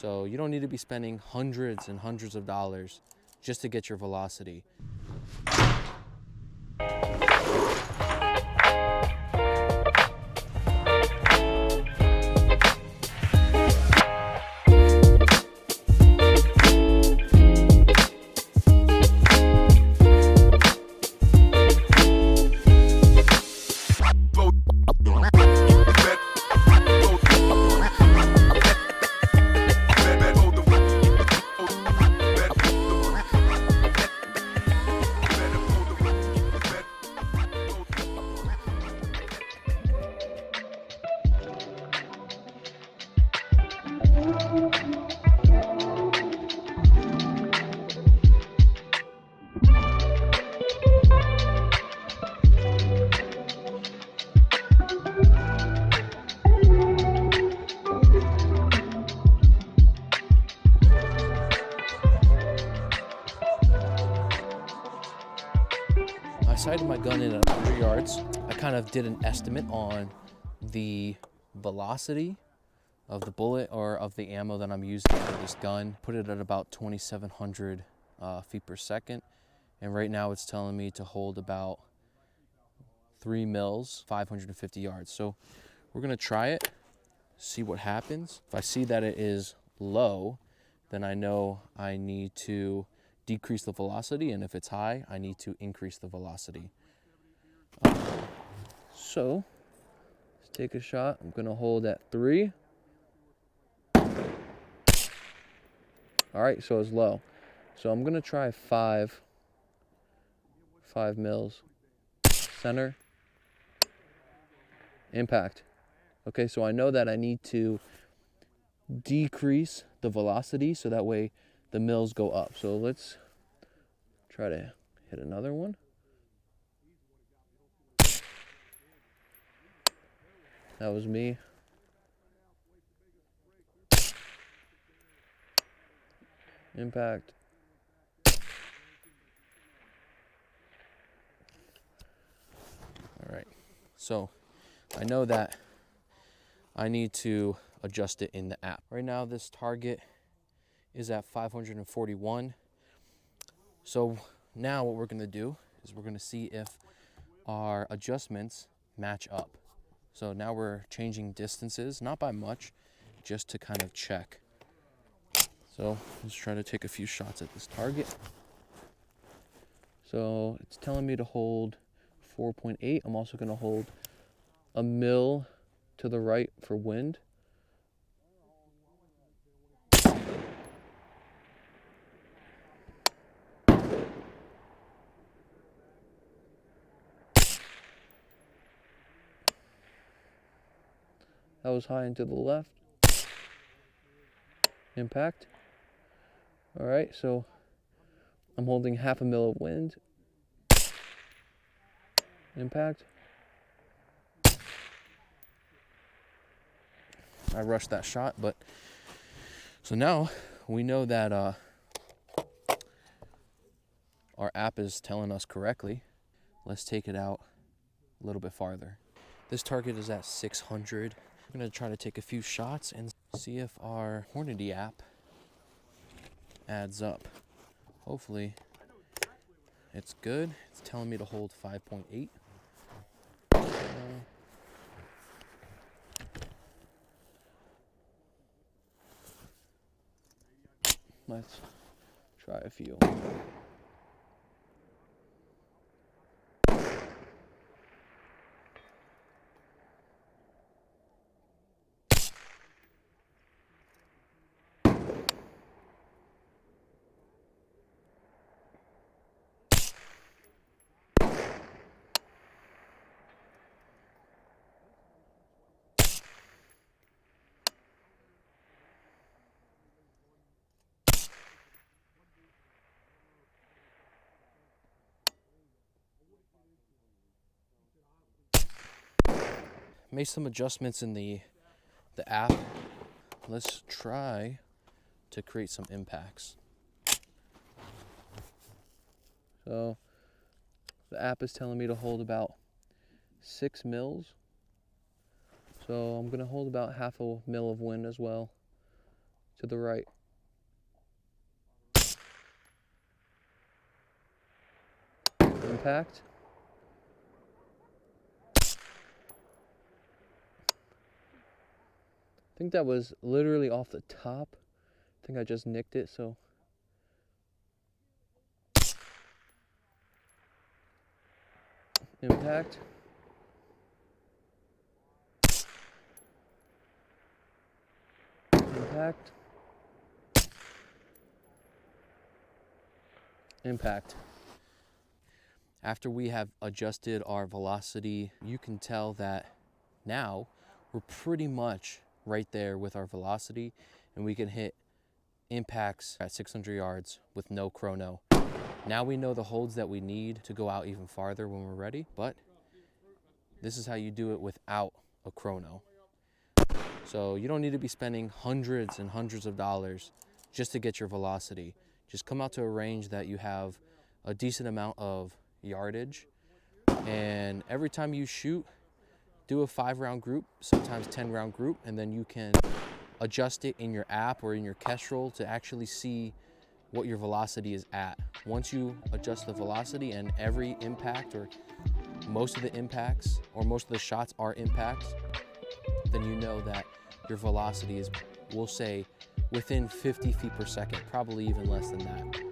So you don't need to be spending hundreds and hundreds of dollars just to get your velocity. I sighted my gun in at 100 yards. I kind of did an estimate on the velocity of the bullet or of the ammo that I'm using for this gun. Put it at about 2,700 feet per second. And right now it's telling me to hold about 3 mils, 550 yards. So we're gonna try it, see what happens. If I see that it is low, then I know I need to decrease the velocity, and if it's high, I need to increase the velocity. So let's take a shot. I'm gonna hold at 3. All right, so it's low. So I'm gonna try 5 mils. Center. Impact. Okay, so I know that I need to decrease the velocity so that way the mils go up. So let's try to hit another one. That was me. Impact. All right, so I know that I need to adjust it in the app. Right now this target is at 541. So now what we're gonna do is we're gonna see if our adjustments match up. So now we're changing distances, not by much, just to kind of check. So let's try to take a few shots at this target. So it's telling me to hold 4.8. I'm also gonna hold a mil to the right for wind. That was high and to the left. Impact. All right, so I'm holding half a mil of wind. Impact. I rushed that shot, but so now we know that our app is telling us correctly. Let's take it out a little bit farther. This target is at 600. I'm gonna try to take a few shots and see if our Hornady app adds up. Hopefully it's good. It's telling me to hold 5.8. Let's try a few. Made some adjustments in the app. Let's try to create some impacts. So the app is telling me to hold about 6 mils. So I'm gonna hold about half a mil of wind as well to the right. Impact. I think that was literally off the top. I think I just nicked it, so. Impact. Impact. Impact. After we have adjusted our velocity, you can tell that now we're pretty much right there with our velocity, and we can hit impacts at 600 yards with no chrono. Now we know the holds that we need to go out even farther when we're ready, but this is how you do it without a chrono. So you don't need to be spending hundreds and hundreds of dollars just to get your velocity. Just come out to a range that you have a decent amount of yardage, and every time you shoot, do a 5-round group, sometimes 10-round group, and then you can adjust it in your app or in your Kestrel to actually see what your velocity is at. Once you adjust the velocity and every impact or most of the impacts or most of the shots are impacts, then you know that your velocity is, we'll say, within 50 feet per second, probably even less than that.